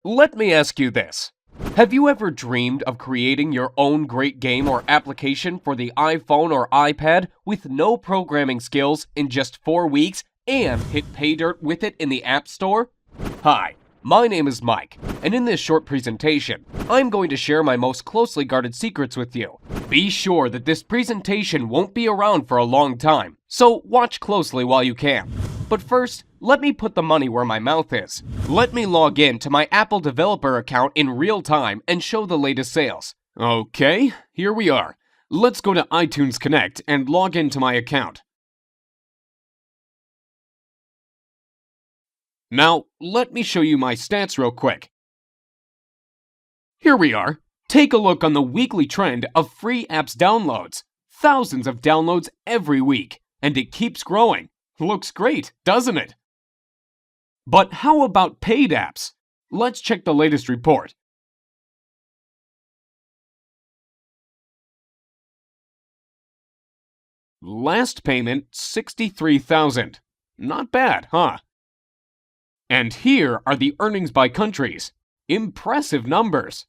Let me ask you this. Have you ever dreamed of creating your own great game or application for the iPhone or iPad with no programming skills in just 4 weeks and hit pay dirt with it in the App Store? Hi, my name is Mike, and in this short presentation, I'm going to share my most closely guarded secrets with you. Be sure that this presentation won't be around for a long time, so watch closely while you can. But first, let me put the money where my mouth is. Let me log in to my Apple developer account in real time and show the latest sales. Okay, here we are. Let's go to iTunes Connect and log into my account. Now, let me show you my stats real quick. Here we are. Take a look on the weekly trend of free apps downloads. Thousands of downloads every week, and it keeps growing. Looks great, doesn't it? But how about paid apps? Let's check the latest report. Last payment, $63,000. Not bad, huh? And here are the earnings by countries. Impressive numbers.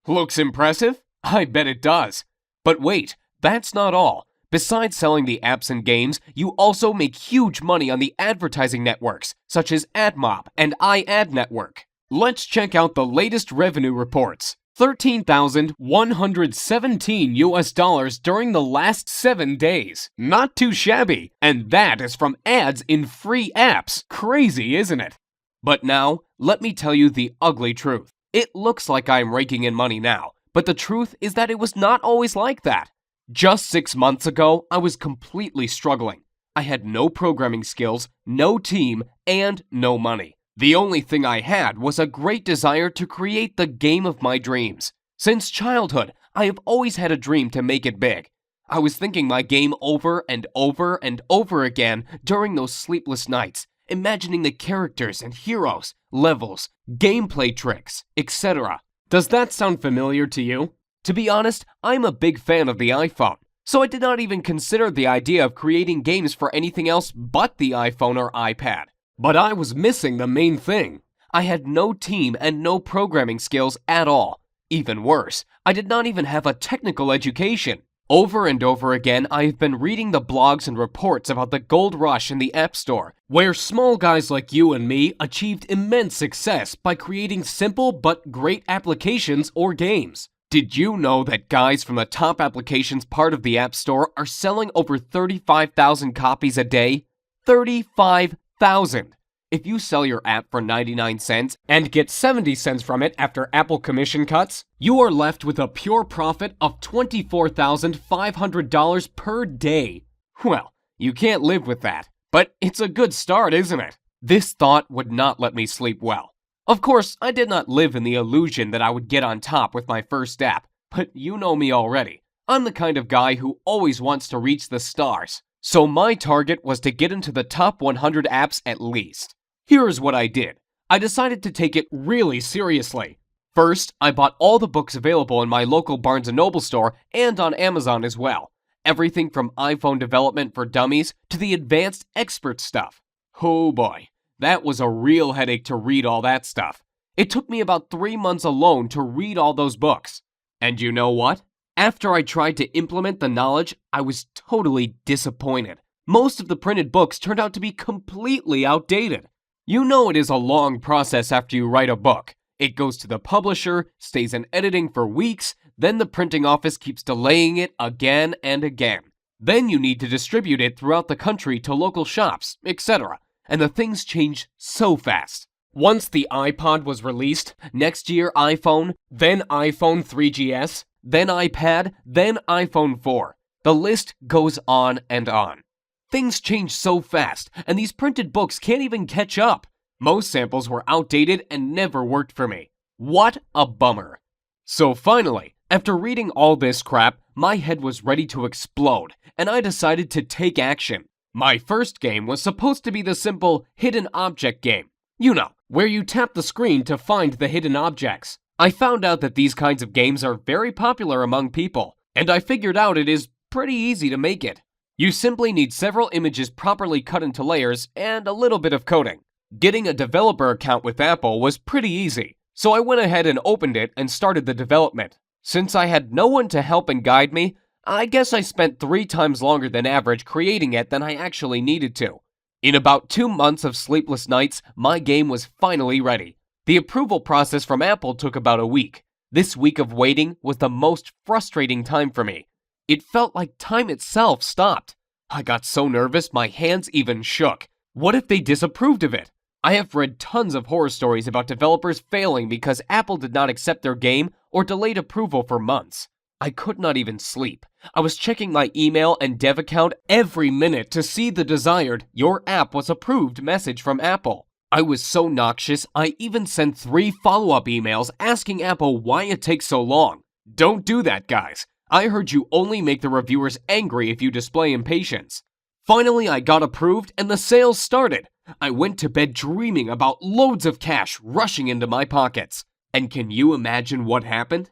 Looks impressive? I bet it does. But wait, that's not all. Besides selling the apps and games, you also make huge money on the advertising networks, such as AdMob and iAd Network. Let's check out the latest revenue reports. $13,117 during the last 7 days. Not too shabby, and that is from ads in free apps. Crazy, isn't it? But now, let me tell you the ugly truth. It looks like I'm raking in money now, but the truth is that it was not always like that. Just 6 months ago, I was completely struggling. I had no programming skills, no team, and no money. The only thing I had was a great desire to create the game of my dreams. Since childhood, I have always had a dream to make it big. I was thinking my game over and over and over again during those sleepless nights, imagining the characters and heroes, levels, gameplay tricks, etc. Does that sound familiar to you? To be honest, I'm a big fan of the iPhone, so I did not even consider the idea of creating games for anything else but the iPhone or iPad. But I was missing the main thing. I had no team and no programming skills at all. Even worse, I did not even have a technical education. Over and over again, I have been reading the blogs and reports about the gold rush in the App Store, where small guys like you and me achieved immense success by creating simple but great applications or games. Did you know that guys from the top applications part of the App Store are selling over 35,000 copies a day? 35,000! If you sell your app for 99 cents and get 70 cents from it after Apple commission cuts, you are left with a pure profit of $24,500 per day. Well, you can't live with that, but it's a good start, isn't it? This thought would not let me sleep well. Of course, I did not live in the illusion that I would get on top with my first app, but you know me already. I'm the kind of guy who always wants to reach the stars. So my target was to get into the top 100 apps at least. Here's what I did. I decided to take it really seriously. First, I bought all the books available in my local Barnes & Noble store and on Amazon as well. Everything from iPhone development for dummies to the advanced expert stuff. Oh boy. That was a real headache to read all that stuff. It took me about 3 months alone to read all those books. And you know what? After I tried to implement the knowledge, I was totally disappointed. Most of the printed books turned out to be completely outdated. You know it is a long process after you write a book. It goes to the publisher, stays in editing for weeks, then the printing office keeps delaying it again and again. Then you need to distribute it throughout the country to local shops, etc. And the things change so fast. Once the iPod was released, next year iPhone, then iPhone 3GS, then iPad, then iPhone 4. The list goes on and on. Things change so fast, and these printed books can't even catch up. Most samples were outdated and never worked for me. What a bummer. So finally, after reading all this crap, my head was ready to explode, and I decided to take action. My first game was supposed to be the simple hidden object game. You know, where you tap the screen to find the hidden objects. I found out that these kinds of games are very popular among people, and I figured out it is pretty easy to make it. You simply need several images properly cut into layers and a little bit of coding. Getting a developer account with Apple was pretty easy, so I went ahead and opened it and started the development. Since I had no one to help and guide me, I guess I spent 3 times longer than average creating it than I actually needed to. In about 2 months of sleepless nights, my game was finally ready. The approval process from Apple took about a week. This week of waiting was the most frustrating time for me. It felt like time itself stopped. I got so nervous my hands even shook. What if they disapproved of it? I have read tons of horror stories about developers failing because Apple did not accept their game or delayed approval for months. I could not even sleep. I was checking my email and dev account every minute to see the desired "Your app was approved" message from Apple. I was so noxious, I even sent 3 follow-up emails asking Apple why it takes so long. Don't do that, guys. I heard you only make the reviewers angry if you display impatience. Finally, I got approved and the sales started. I went to bed dreaming about loads of cash rushing into my pockets. And can you imagine what happened?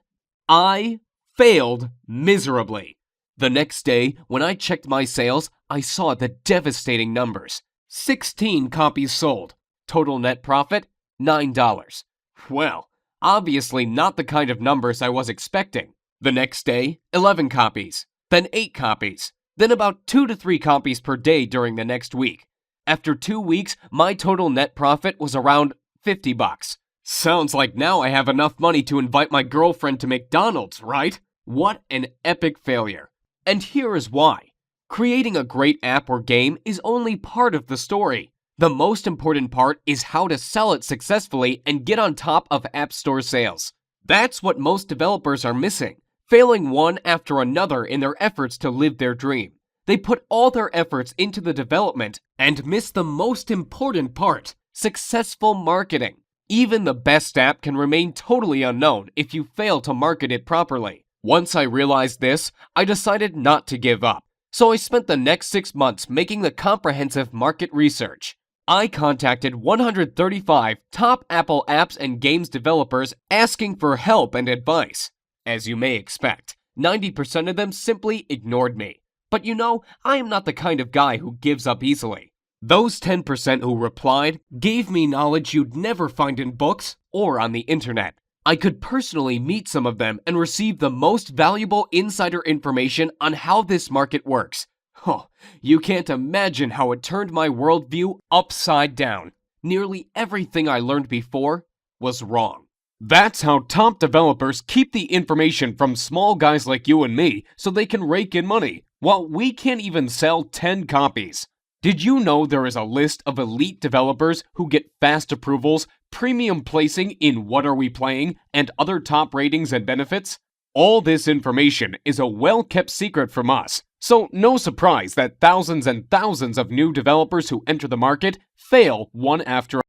I failed miserably. The next day, when I checked my sales, I saw the devastating numbers. 16 copies sold. Total net profit, $9. Well, obviously not the kind of numbers I was expecting. The next day, 11 copies, then 8 copies, then about 2 to 3 copies per day during the next week. After 2 weeks, my total net profit was around $50. Sounds like now I have enough money to invite my girlfriend to McDonald's, right? What an epic failure. And here is why. Creating a great app or game is only part of the story. The most important part is how to sell it successfully and get on top of App Store sales. That's what most developers are missing, failing one after another in their efforts to live their dream. They put all their efforts into the development and miss the most important part, successful marketing. Even the best app can remain totally unknown if you fail to market it properly. Once I realized this, I decided not to give up. So I spent the next 6 months making the comprehensive market research. I contacted 135 top Apple apps and games developers asking for help and advice. As you may expect, 90% of them simply ignored me. But you know, I am not the kind of guy who gives up easily. Those 10% who replied gave me knowledge you'd never find in books or on the internet. I could personally meet some of them and receive the most valuable insider information on how this market works. Oh, you can't imagine how it turned my worldview upside down. Nearly everything I learned before was wrong. That's how top developers keep the information from small guys like you and me so they can rake in money, while we can't even sell 10 copies. Did you know there is a list of elite developers who get fast approvals, premium placing in What Are We Playing, and other top ratings and benefits? All this information is a well-kept secret from us, so no surprise that thousands and thousands of new developers who enter the market fail one after